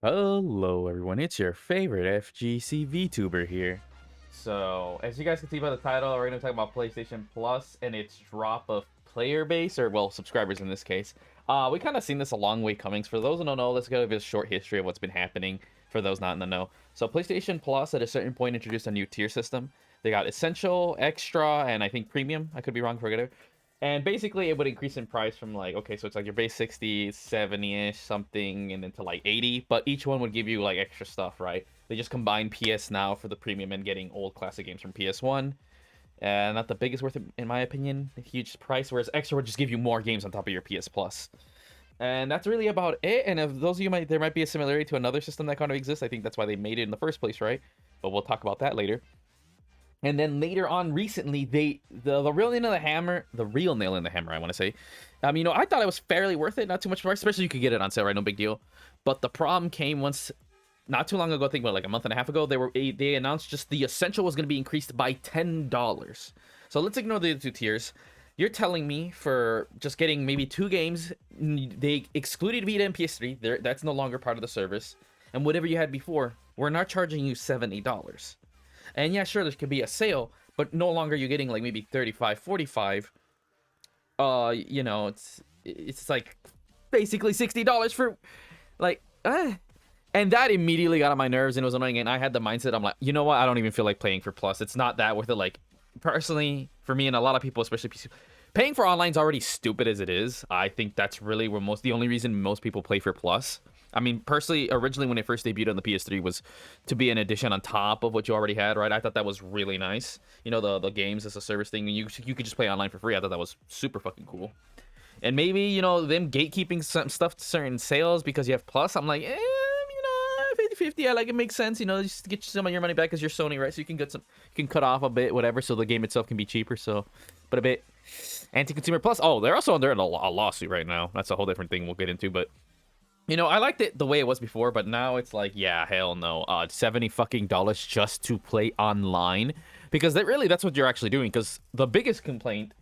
Hello everyone, it's your favorite FGC VTuber here. So, as you guys can see by the title, we're going to talk about PlayStation Plus and its drop of player base, or well, subscribers in this case. We kind of seen this a long way coming. For those who don't know, let's give a short history of what's been happening for those not in the know. So, PlayStation Plus at a certain point introduced a new tier system. They got Essential, Extra, and I think Premium. I could be wrong, forget it. And basically, it would increase in price from like, okay, so it's like your base 60, 70-ish, something, and then to like 80. But each one would give you like extra stuff, right? They just combine PS Now for the premium and getting old classic games from PS1. And not the biggest worth, in my opinion, a huge price. Whereas Extra would just give you more games on top of your PS Plus. And that's really about it. And if those of you there might be a similarity to another system that kind of exists. I think that's why they made it in the first place, right? But we'll talk about that later. And then later on, recently, the real nail in the hammer, I want to say. I thought it was fairly worth it, not too much price, especially you could get it on sale, right? No big deal. But the problem came once, not too long ago, I think about like a month and a half ago, they announced just the Essential was going to be increased by $10. So let's ignore the two tiers. You're telling me for just getting maybe 2 games, they excluded Vita and PS3. That's no longer part of the service. And whatever you had before, we're not charging you $70. And yeah, sure, there could be a sale, but no longer you're getting like maybe 35, 45. It's like basically $60 for like and that immediately got on my nerves and it was annoying. And I had the mindset, I'm like, you know what? I don't even feel like playing for Plus. It's not that worth it. Like personally, for me and a lot of people, especially PC, paying for online is already stupid as it is. I think that's really where the only reason most people play for Plus. I mean, personally, originally when it first debuted on the PS3 was to be an addition on top of what you already had, right? I thought that was really nice. You know, the games as a service thing, and you could just play online for free. I thought that was super fucking cool. And maybe, them gatekeeping some stuff to certain sales because you have Plus, I'm like, 50-50, I like it, makes sense, just to get some of your money back because you're Sony, right? So you can cut off a bit, whatever, so the game itself can be cheaper, so, but a bit anti-consumer. Plus, they're also under a lawsuit right now. That's a whole different thing we'll get into, but I liked it the way it was before, but now it's like, yeah, hell no. $70 fucking dollars just to play online, because that's what you're actually doing. Because the biggest complaint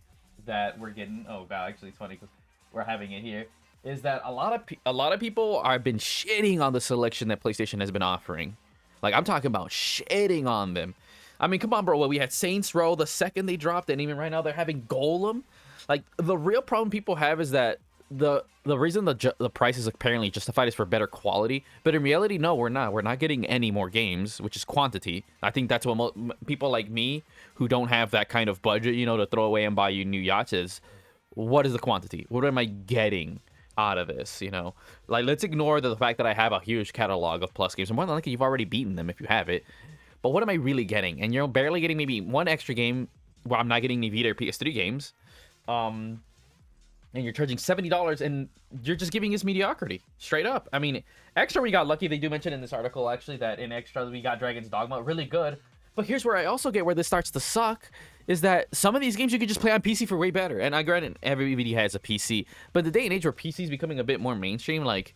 that we're getting, oh god, actually it's funny because we're having it here, is that a lot of people have been shitting on the selection that PlayStation has been offering. Like I'm talking about shitting on them. I mean, come on, bro. Well, we had Saints Row the second they dropped, and even right now they're having Golem. Like the real problem people have is that the reason the price is apparently justified is for better quality, but in reality, no, we're not getting any more games, which is quantity. I think that's what people like me who don't have that kind of budget, to throw away and buy you new yachts is, what is the quantity? What am I getting out of this? Like, let's ignore the fact that I have a huge catalog of Plus games, and more than likely you've already beaten them if you have it, but what am I really getting? And you're barely getting maybe one extra game. Well, I'm not getting any Vita or PS3 games, and you're charging $70, and you're just giving us mediocrity, straight up. I mean, Extra, we got lucky. They do mention in this article, actually, that in Extra, we got Dragon's Dogma, really good. But here's where I also get where this starts to suck, is that some of these games you could just play on PC for way better. And I granted, everybody has a PC, but the day and age where PC is becoming a bit more mainstream, like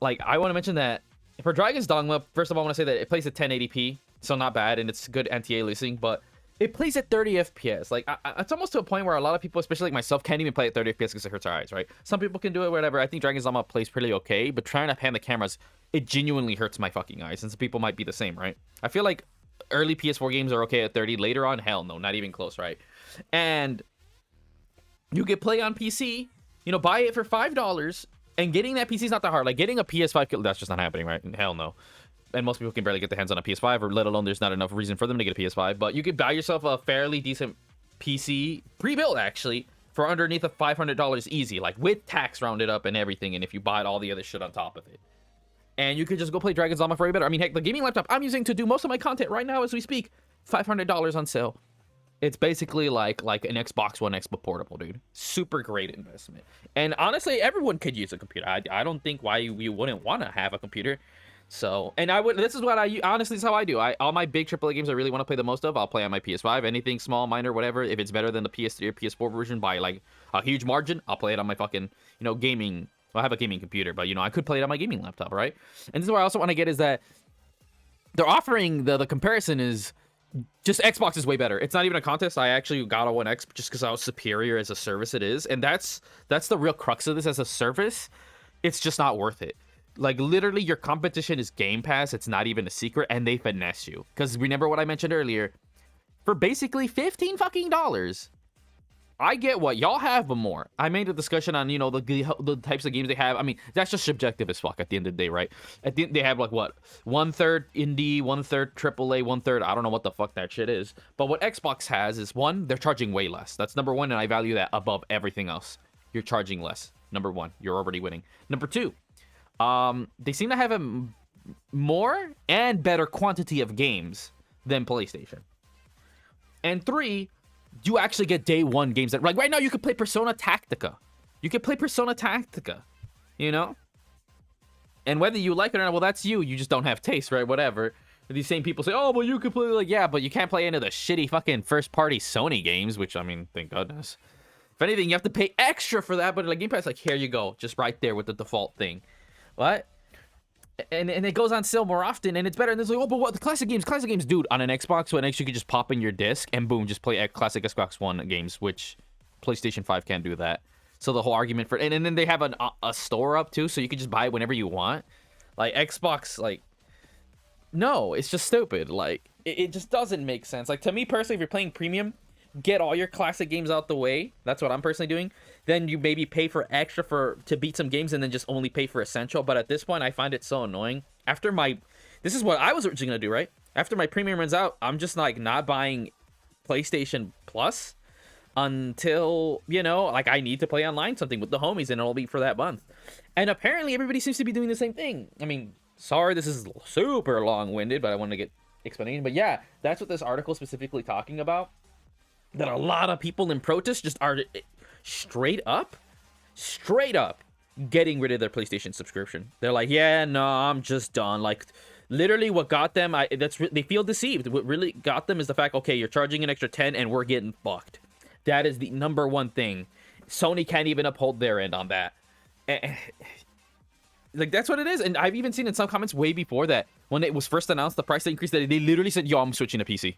I want to mention that for Dragon's Dogma, first of all, I want to say that it plays at 1080p, so not bad, and it's good anti-aliasing, but it plays at 30 FPS. Like, it's almost to a point where a lot of people, especially like myself, can't even play at 30 FPS because it hurts our eyes, right? Some people can do it, whatever. I think Dragon's Dogma plays pretty okay, but trying to pan the cameras, it genuinely hurts my fucking eyes, and some people might be the same, right? I feel like early PS4 games are okay at 30. Later on, hell no, not even close, right? And you could play on PC, buy it for $5, and getting that PC is not that hard. Like, getting a PS5, that's just not happening, right? Hell no. And most people can barely get their hands on a PS5, or let alone there's not enough reason for them to get a PS5. But you could buy yourself a fairly decent PC, pre-built actually, for underneath of $500 easy, like with tax rounded up and everything, and if you bought all the other shit on top of it. And you could just go play Dragon's Dogma for way better. I mean, heck, the gaming laptop I'm using to do most of my content right now as we speak, $500 on sale. It's basically like an Xbox One X but portable, dude. Super great investment. And honestly, everyone could use a computer. I don't think why we wouldn't want to have a computer. So, and this is what honestly, this is how I do. All my big AAA games I really want to play the most of, I'll play on my PS5. Anything small, minor, whatever, if it's better than the PS3 or PS4 version by like a huge margin, I'll play it on my fucking, gaming. Well, I have a gaming computer, but I could play it on my gaming laptop, right? And this is where I also want to get is that they're offering the comparison is just Xbox is way better. It's not even a contest. I actually got a One X just because I was superior as a service it is. And that's the real crux of this as a service. It's just not worth it. Like, literally, your competition is Game Pass. It's not even a secret, and they finesse you. Because remember what I mentioned earlier? For basically $15 fucking dollars, I get what y'all have, but more. I made a discussion on, the types of games they have. I mean, that's just subjective as fuck at the end of the day, right? At the end, they have, like, what? 1/3 indie, 1/3 AAA, 1/3, I don't know what the fuck that shit is. But what Xbox has is, one, they're charging way less. That's number one, and I value that above everything else. You're charging less. Number one, you're already winning. Number two, they seem to have a more and better quantity of games than PlayStation. And three, you actually get day one games that, like, right now you could play Persona Tactica. You know? And whether you like it or not, well, that's you. You just don't have taste, right? Whatever. And these same people say, oh, well, you could play, like, yeah, but you can't play any of the shitty fucking first-party Sony games, which, I mean, thank goodness. If anything, you have to pay extra for that, but like Game Pass, like, here you go, just right there with the default thing. What? And it goes on sale more often, and it's better. And it's like, oh, but what? The classic games, dude, on an Xbox One X, you could just pop in your disc and boom, just play classic Xbox One games, which PlayStation 5 can't do that. So the whole argument for, and then they have a store up too, so you can just buy it whenever you want. Like Xbox, like, no, it's just stupid. Like, it just doesn't make sense. Like, to me personally, if you're playing premium, get all your classic games out the way. That's what I'm personally doing. Then you maybe pay for extra to beat some games and then just only pay for essential. But at this point, I find it so annoying. This is what I was originally going to do, right? After my premium runs out, I'm just like not buying PlayStation Plus until, like, I need to play online something with the homies and it'll be for that month. And apparently everybody seems to be doing the same thing. I mean, sorry, this is super long-winded, but I wanted to get explanation. But yeah, that's what this article specifically talking about. That a lot of people in protest just are straight up getting rid of their PlayStation subscription. They're like, yeah, no, I'm just done. Like, literally what got them, they feel deceived. What really got them is the fact, okay, you're charging an extra 10 and we're getting fucked. That is the number one thing. Sony can't even uphold their end on that. Like, that's what it is. And I've even seen in some comments way before that, when it was first announced, the price increase, that they literally said, yo, I'm switching to PC.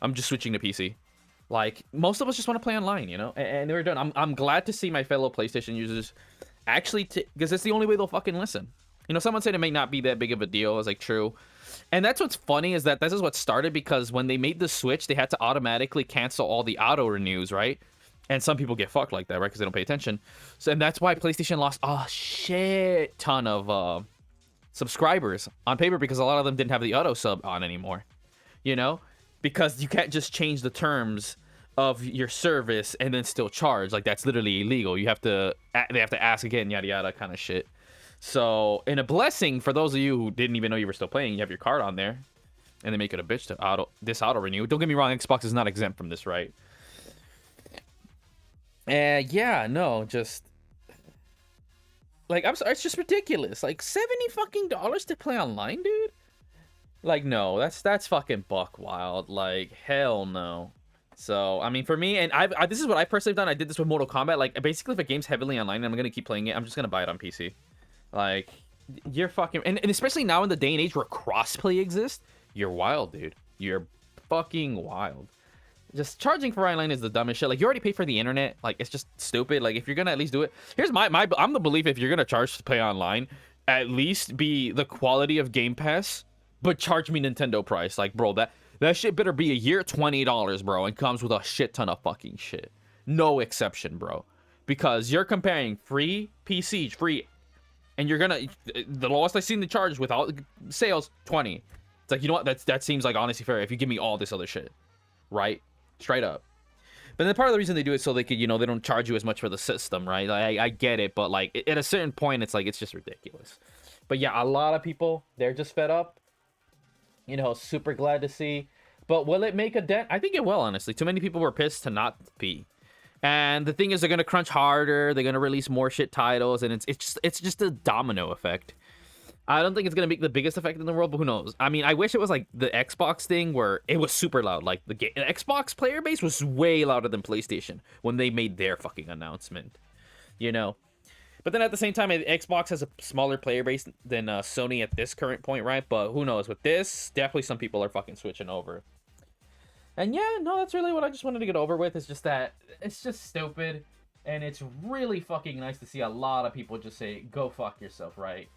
I'm just switching to PC. Like, most of us just want to play online, and they're done. I'm glad to see my fellow PlayStation users actually, because it's the only way they'll fucking listen. Someone said it may not be that big of a deal. I was like, true. And that's what's funny, is that this is what started, because when they made the switch, they had to automatically cancel all the auto renews, right? And some people get fucked like that, right? Because they don't pay attention. So, and that's why PlayStation lost a shit ton of subscribers on paper, because a lot of them didn't have the auto sub on anymore, because you can't just change the terms of your service and then still charge. Like, that's literally illegal. They have to ask again, yada yada kind of shit. So, in a blessing for those of you who didn't even know you were still playing, you have your card on there, and they make it a bitch to auto renew. Don't get me wrong, Xbox is not exempt from this, right? Yeah, no, just like, I'm sorry, it's just ridiculous. Like, $70 fucking dollars to play online, dude. Like, no, that's fucking buck wild. Like, hell no. So, I mean, for me, and this is what I personally have done. I did this with Mortal Kombat. Like, basically, if a game's heavily online and I'm going to keep playing it, I'm just going to buy it on PC. Like, you're fucking... And especially now in the day and age where crossplay exists, you're wild, dude. You're fucking wild. Just charging for online is the dumbest shit. Like, you already pay for the internet. Like, it's just stupid. Like, if you're going to at least do it... Here's I'm the belief, if you're going to charge to play online, at least be the quality of Game Pass, but charge me Nintendo price. Like, bro, that shit better be a year $20, bro, and comes with a shit ton of fucking shit. No exception, bro. Because you're comparing free PC, and you're gonna... The lowest I've seen the charge without sales, 20. It's like, you know what? That seems like honestly fair if you give me all this other shit. Right? Straight up. But then part of the reason they do it so they could, they don't charge you as much for the system, right? Like, I get it, but like, at a certain point, it's like, it's just ridiculous. But yeah, a lot of people, they're just fed up. Super glad to see. But will it make a dent? I think it will, honestly. Too many people were pissed to not be. And the thing is, they're going to crunch harder. They're going to release more shit titles. And it's just a domino effect. I don't think it's going to make the biggest effect in the world, but who knows? I mean, I wish it was like the Xbox thing where it was super loud. Like, the Xbox player base was way louder than PlayStation when they made their fucking announcement. But then at the same time, Xbox has a smaller player base than Sony at this current point, right? But who knows? With this, definitely some people are fucking switching over. And yeah, no, that's really what I just wanted to get over with. It's just that it's just stupid. And it's really fucking nice to see a lot of people just say, go fuck yourself, right?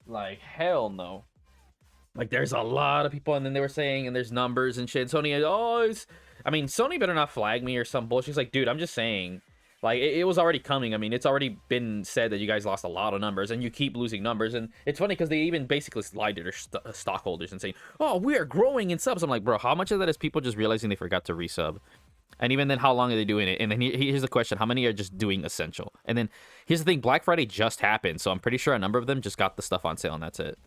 Like, hell no. Like, there's a lot of people, and then they were saying, and there's numbers and shit. Sony, oh, I mean, Sony better not flag me or some bullshit. It's like, dude, I'm just saying. Like, it was already coming. I mean, it's already been said that you guys lost a lot of numbers, and you keep losing numbers. And it's funny because they even basically lied to their stockholders and saying, oh, we are growing in subs. I'm like, bro, how much of that is people just realizing they forgot to resub? And even then, how long are they doing it? And then here's the question. How many are just doing essential? And then here's the thing. Black Friday just happened. So I'm pretty sure a number of them just got the stuff on sale, and that's it.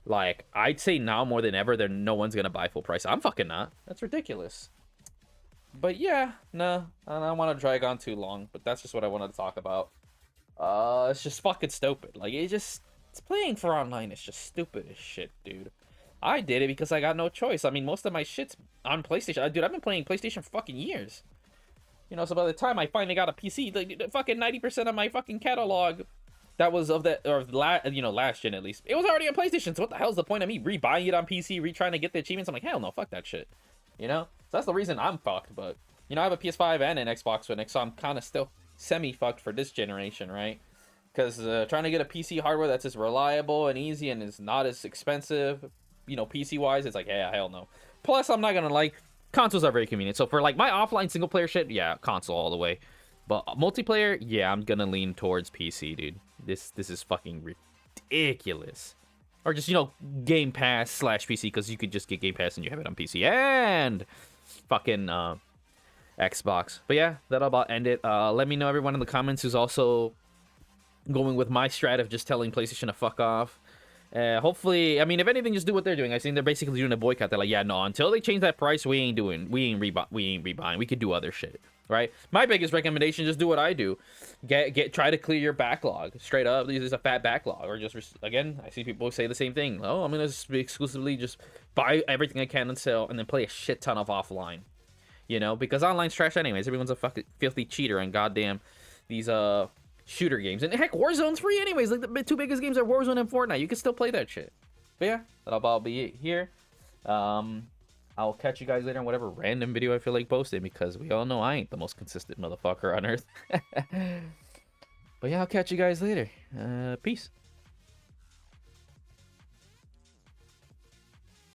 Like, I'd say now more than ever, no one's going to buy full price. I'm fucking not. That's ridiculous. But yeah, no. I don't want to drag on too long. But that's just what I wanted to talk about. It's just fucking stupid. Like, it's playing for online. It's just stupid as shit, dude. I did it because I got no choice. I mean, most of my shit's on PlayStation. Dude, I've been playing PlayStation for fucking years. You know, so by the time I finally got a PC, like, fucking 90% of my fucking catalog that was of that, or last gen at least, it was already on PlayStation. So what the hell's the point of me rebuying it on PC, retrying to get the achievements? I'm like, hell no, fuck that shit. You know? So that's the reason I'm fucked. But, you know, I have a PS5 and an Xbox One X, so I'm kind of still semi-fucked for this generation, right? Because trying to get a PC hardware that's as reliable and easy and is not as expensive, you know, PC wise, it's like, yeah, hell no. Plus, I'm not gonna like, consoles are very convenient. So for like my offline single player shit, yeah, console all the way. But multiplayer, yeah, I'm gonna lean towards PC, dude. This is fucking ridiculous. Or just, you know, Game Pass / PC, because you could just get Game Pass and you have it on PC and fucking Xbox. But yeah, that'll about end it. Let me know, everyone in the comments who's also going with my strat of just telling PlayStation to fuck off. Hopefully, I mean, if anything, just do what they're doing. I think they're basically doing a boycott. They're like, yeah, no, until they change that price, we ain't rebuying. We could do other shit, right? My biggest recommendation, just do what I do. Try to clear your backlog. Straight up, this is a fat backlog. Or just, again, I see people say the same thing. Oh, I'm gonna exclusively just buy everything I can on sale and then play a shit ton of offline. You know, because online's trash anyways. Everyone's a fucking filthy cheater and goddamn these shooter games. And heck, Warzone's free anyways. Like, the two biggest games are Warzone and Fortnite. You can still play that shit. But yeah, that'll about be it here. I'll catch you guys later on whatever random video I feel like posting, because we all know I ain't the most consistent motherfucker on earth. But yeah, I'll catch you guys later. Peace.